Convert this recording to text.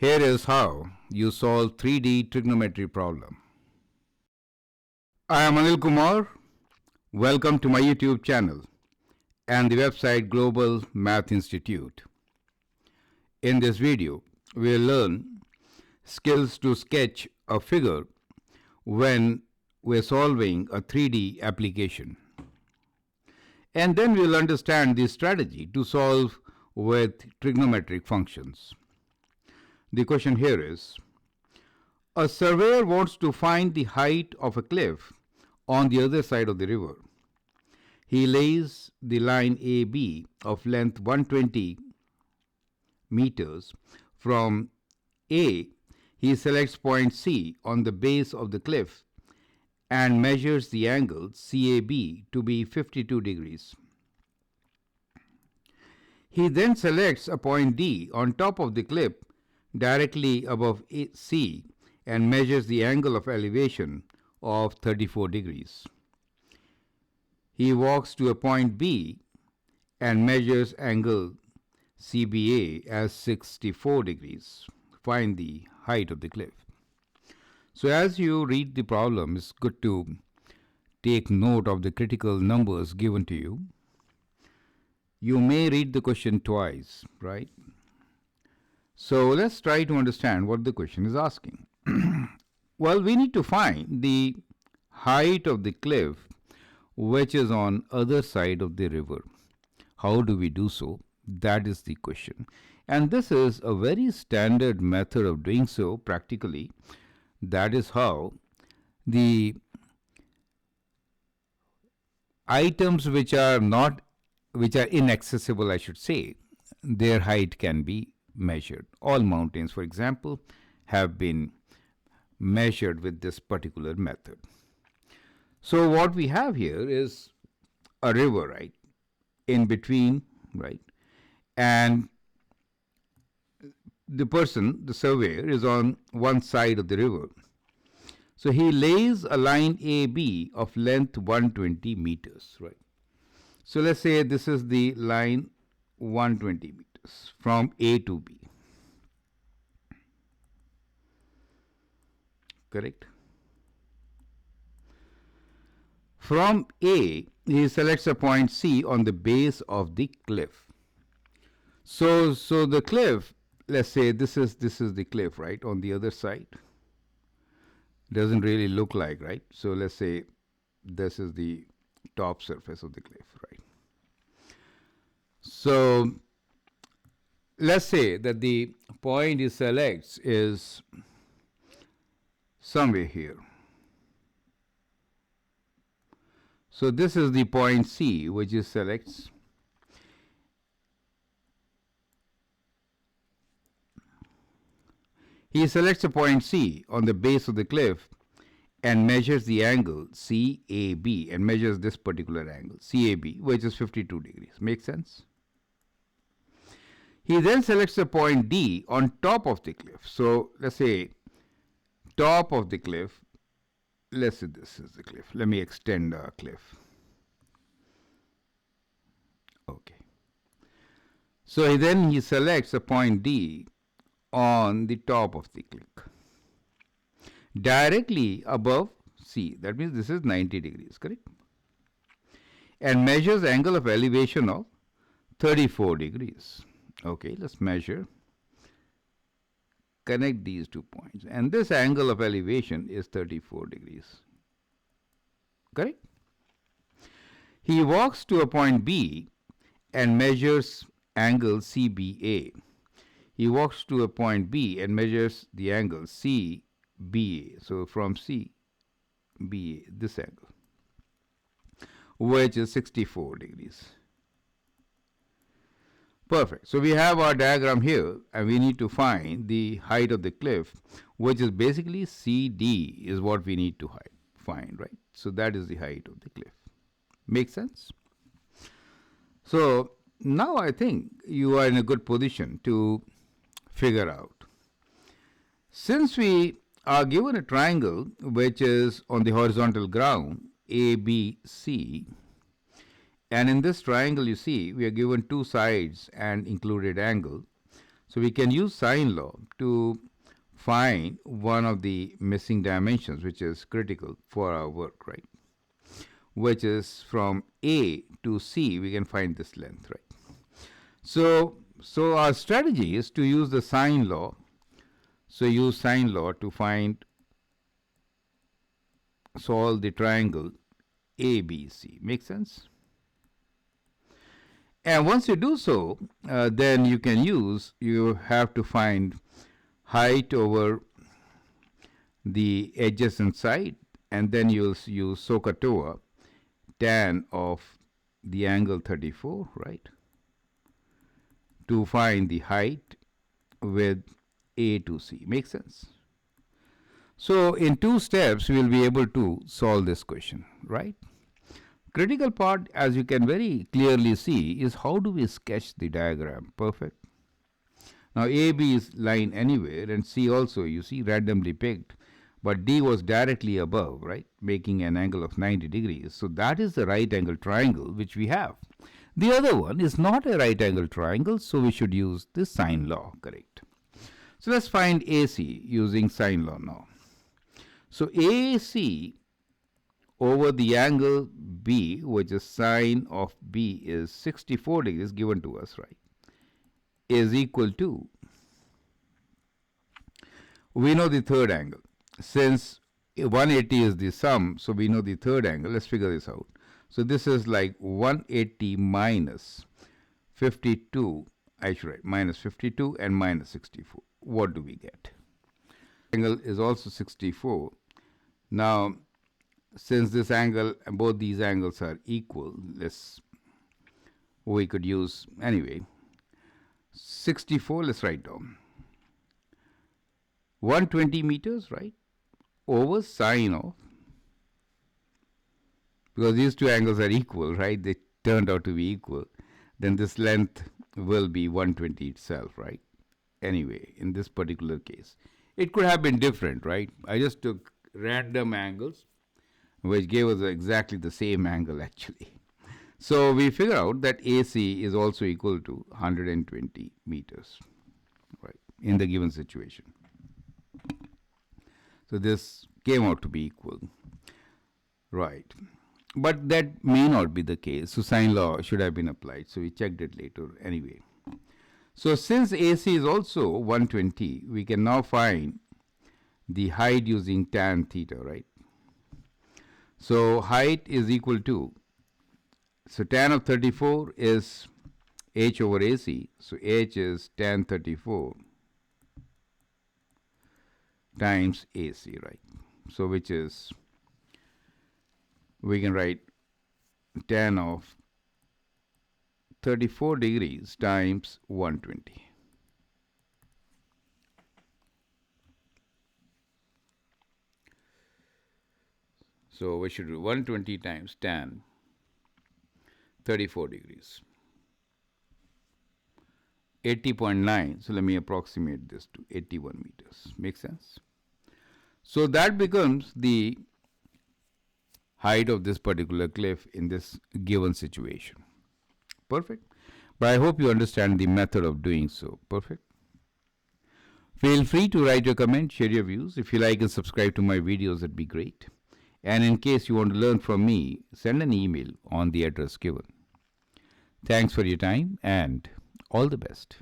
Here is how you solve 3D trigonometry problem. I am Anil Kumar. Welcome to my YouTube channel and the website Global Math Institute. In this video, we will learn skills to sketch a figure when we are solving a 3D application. And then we will understand the strategy to solve with trigonometric functions. The question here is, a surveyor wants to find the height of a cliff on the other side of the river. He lays the line AB of length 120 meters. From A, he selects point C on the base of the cliff and measures the angle CAB to be 52 degrees. He then selects a point D on top of the cliff directly above C and measures the angle of elevation of 34 degrees. He walks to a point B and measures angle CBA as 64 degrees. Find the height of the cliff. So as you read the problem, it's good to take note of the critical numbers given to you. You may read the question twice, right? So let's try to understand what the question is asking. Well, we need to find the height of the cliff which is on other side of the river. How do we do so? That is the question. And this is a very standard method of doing so practically. That is how the items which are inaccessible, I should say, their height can be measured. All mountains, for example, have been measured with this particular method. So what we have here is a river, right, in between, right, and the person, the surveyor, is on one side of the river. So he lays a line AB of length 120 meters, right. So let's say this is the line 120 meters from A to B. Correct? From A, he selects a point C on the base of the cliff. So the cliff, let's say this is the cliff, right, on the other side. Doesn't really look like, right? So let's say this is the top surface of the cliff, right? So let's say that the point he selects is somewhere here. So this is the point C which he selects. He selects a point C on the base of the cliff and measures the angle CAB and measures this particular angle CAB, which is 52 degrees. Make sense? He then selects a point D on top of the cliff. So let's say top of the cliff. Let's say this is the cliff. Let me extend the cliff. Okay. So he selects a point D on the top of the cliff, directly above C. That means this is 90 degrees, correct? And measures angle of elevation of 34 degrees. Okay, let's measure. Connect these 2 points. And this angle of elevation is 34 degrees. Correct? He walks to a point B and measures angle CBA. He walks to a point B and measures the angle CBA. So from CBA, this angle, which is 64 degrees. Perfect. So we have our diagram here and we need to find the height of the cliff, which is basically CD is what we need to find, right? So that is the height of the cliff. Make sense? So now I think you are in a good position to figure out. Since we are given a triangle which is on the horizontal ground ABC, and in this triangle you see we are given two sides and included angle. So we can use sine law to find one of the missing dimensions, which is critical for our work, right? Which is from A to C, we can find this length, right? So our strategy is to use the sine law. So use sine law to solve the triangle ABC. Make sense? And once you do so, then you have to find height over the adjacent side, and then you'll use SOHCAHTOA, tan of the angle 34, right, to find the height with A to C. Make sense? So in 2 steps, we will be able to solve this question, right? Critical part, as you can very clearly see, is how do we sketch the diagram. Perfect. Now AB is line anywhere, and C also, you see, randomly picked, but D was directly above, right, making an angle of 90 degrees. So that is the right angle triangle which we have. The other one is not a right angle triangle, so we should use the sine law, correct? So let's find AC using sine law now. So AC over the angle B, which is sine of B is 64 degrees given to us, right, is equal to, we know the third angle. Since 180 is the sum, so we know the third angle. Let's figure this out. So this is like 180 minus 52, I should write minus 52 and minus 64. What do we get? Angle is also 64. Now, since this angle, both these angles are equal, we could use, anyway, 64, let's write down. 120 meters, right, over sine of, because these two angles are equal, right, they turned out to be equal, then this length will be 120 itself, right? Anyway, in this particular case, it could have been different, right? I just took random angles, which gave us exactly the same angle actually. So we figure out that AC is also equal to 120 meters, right, in the given situation. So this came out to be equal, right? But that may not be the case. So sine law should have been applied. So we checked it later anyway. So since AC is also 120, we can now find the height using tan theta, right? So height is equal to, so tan of 34 is h over AC. So h is tan 34 times AC, right? So which is, we can write tan of 34 degrees times 120. So we should do 120 times tan 34 degrees. 80.9. So let me approximate this to 81 meters. Make sense? So that becomes the height of this particular cliff in this given situation. Perfect. But I hope you understand the method of doing so. Perfect. Feel free to write your comment, share your views. If you like and subscribe to my videos, that'd be great. And in case you want to learn from me, send an email on the address given. Thanks for your time and all the best.